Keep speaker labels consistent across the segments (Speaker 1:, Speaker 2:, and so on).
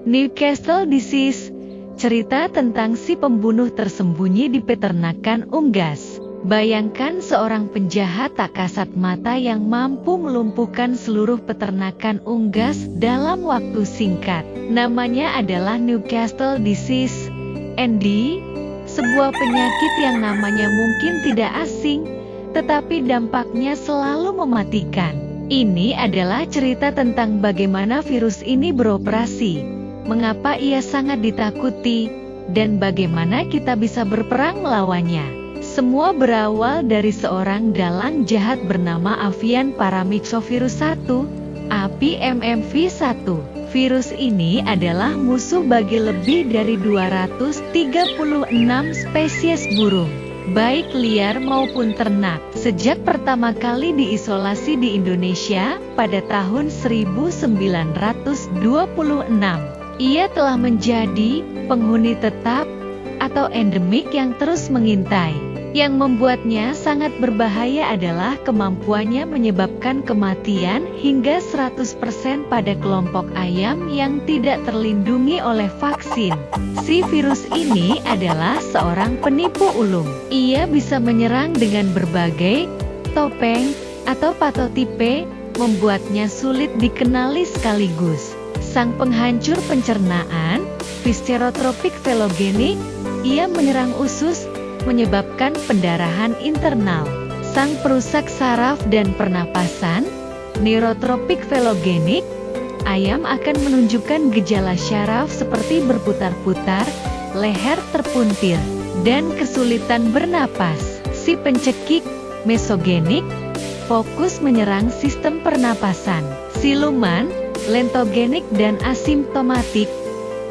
Speaker 1: Newcastle Disease, cerita tentang si pembunuh tersembunyi di peternakan unggas. Bayangkan seorang penjahat tak kasat mata yang mampu melumpuhkan seluruh peternakan unggas dalam waktu singkat. Namanya adalah Newcastle Disease, ND, sebuah penyakit yang namanya mungkin tidak asing, tetapi dampaknya selalu mematikan. Ini adalah cerita tentang bagaimana virus ini beroperasi, mengapa ia sangat ditakuti, dan bagaimana kita bisa berperang melawannya. Semua berawal dari seorang dalang jahat bernama Avian Paramyxovirus 1, APMMV1. Virus ini adalah musuh bagi lebih dari 236 spesies burung, baik liar maupun ternak. Sejak pertama kali diisolasi di Indonesia pada tahun 1926, ia telah menjadi penghuni tetap atau endemik yang terus mengintai. Yang membuatnya sangat berbahaya adalah kemampuannya menyebabkan kematian hingga 100% pada kelompok ayam yang tidak terlindungi oleh vaksin. Si virus ini adalah seorang penipu ulung. Ia bisa menyerang dengan berbagai topeng atau patotipe, membuatnya sulit dikenali sekaligus. Sang penghancur pencernaan, Viscerotropik Velogenik, ia menyerang usus, menyebabkan pendarahan internal. Sang perusak saraf dan pernapasan, Neurotropik Velogenik, ayam akan menunjukkan gejala syaraf seperti berputar-putar, leher terpuntir, dan kesulitan bernapas. Si pencekik, Mesogenik, fokus menyerang sistem pernapasan. Siluman, Lentogenik dan asimptomatik,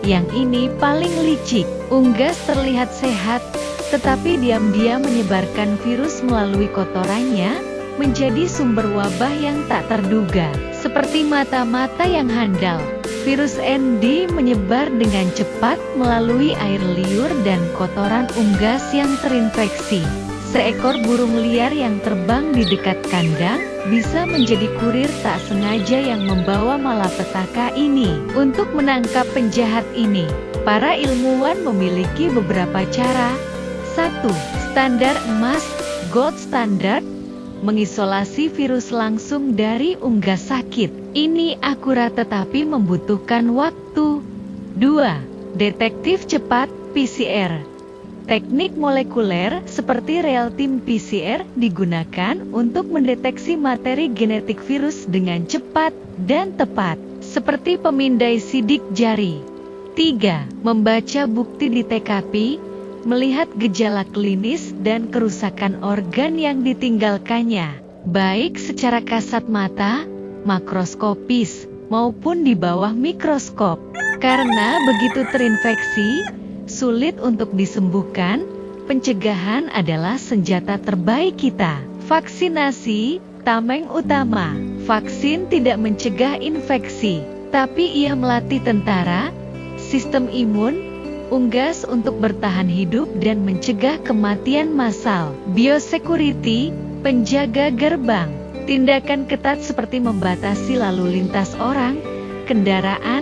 Speaker 1: yang ini paling licik. Unggas terlihat sehat, tetapi diam-diam menyebarkan virus melalui kotorannya, menjadi sumber wabah yang tak terduga. Seperti mata-mata yang handal, virus ND menyebar dengan cepat melalui air liur dan kotoran unggas yang terinfeksi. Seekor burung liar yang terbang di dekat kandang bisa menjadi kurir tak sengaja yang membawa malapetaka ini. Untuk menangkap penjahat ini, para ilmuwan memiliki beberapa cara. 1. Standar emas, gold standard, mengisolasi virus langsung dari unggas sakit. Ini akurat tetapi membutuhkan waktu. 2. Detektif cepat, PCR. Teknik molekuler seperti real-time PCR digunakan untuk mendeteksi materi genetik virus dengan cepat dan tepat, seperti pemindai sidik jari. 3. Membaca bukti di TKP, melihat gejala klinis dan kerusakan organ yang ditinggalkannya, baik secara kasat mata, makroskopis, maupun di bawah mikroskop. Karena begitu terinfeksi, sulit untuk disembuhkan, pencegahan adalah senjata terbaik kita. Vaksinasi, tameng utama. Vaksin tidak mencegah infeksi, tapi ia melatih tentara, sistem imun, unggas untuk bertahan hidup dan mencegah kematian massal. Biosecurity, penjaga gerbang. Tindakan ketat seperti membatasi lalu lintas orang, kendaraan,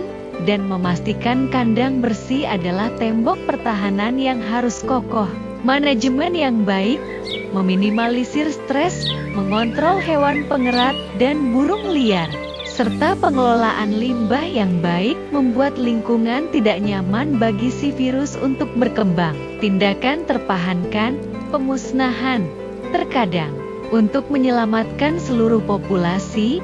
Speaker 1: dan memastikan kandang bersih adalah tembok pertahanan yang harus kokoh. Manajemen yang baik, meminimalisir stres, mengontrol hewan pengerat dan burung liar, serta pengelolaan limbah yang baik membuat lingkungan tidak nyaman bagi si virus untuk berkembang. Tindakan terpahankan, pemusnahan. Terkadang, untuk menyelamatkan seluruh populasi,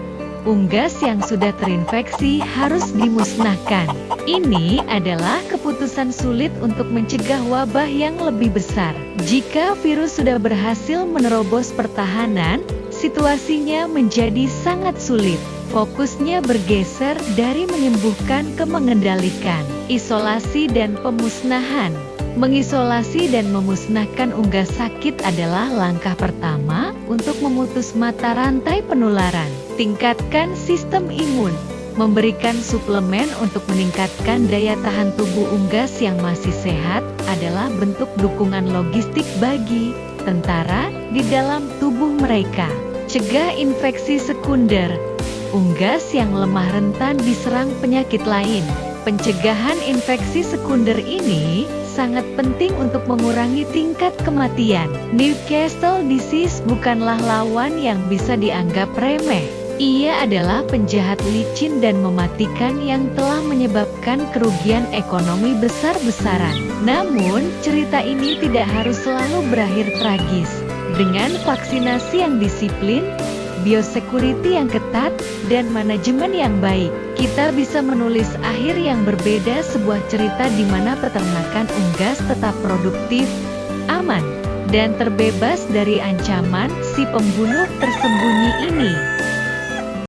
Speaker 1: unggas yang sudah terinfeksi harus dimusnahkan. Ini adalah keputusan sulit untuk mencegah wabah yang lebih besar. Jika virus sudah berhasil menerobos pertahanan, situasinya menjadi sangat sulit. Fokusnya bergeser dari menyembuhkan ke mengendalikan. Isolasi dan pemusnahan. Mengisolasi dan memusnahkan unggas sakit adalah langkah pertama untuk memutus mata rantai penularan. Tingkatkan sistem imun. Memberikan suplemen untuk meningkatkan daya tahan tubuh unggas yang masih sehat adalah bentuk dukungan logistik bagi tentara di dalam tubuh mereka. Cegah infeksi sekunder. Unggas yang lemah rentan diserang penyakit lain. Pencegahan infeksi sekunder ini sangat penting untuk mengurangi tingkat kematian. Newcastle disease bukanlah lawan yang bisa dianggap remeh. Ia adalah penjahat licin dan mematikan yang telah menyebabkan kerugian ekonomi besar-besaran. Namun, cerita ini tidak harus selalu berakhir tragis. Dengan vaksinasi yang disiplin, biosecurity yang ketat, dan manajemen yang baik, kita bisa menulis akhir yang berbeda, sebuah cerita di mana peternakan unggas tetap produktif, aman, dan terbebas dari ancaman si pembunuh tersembunyi ini.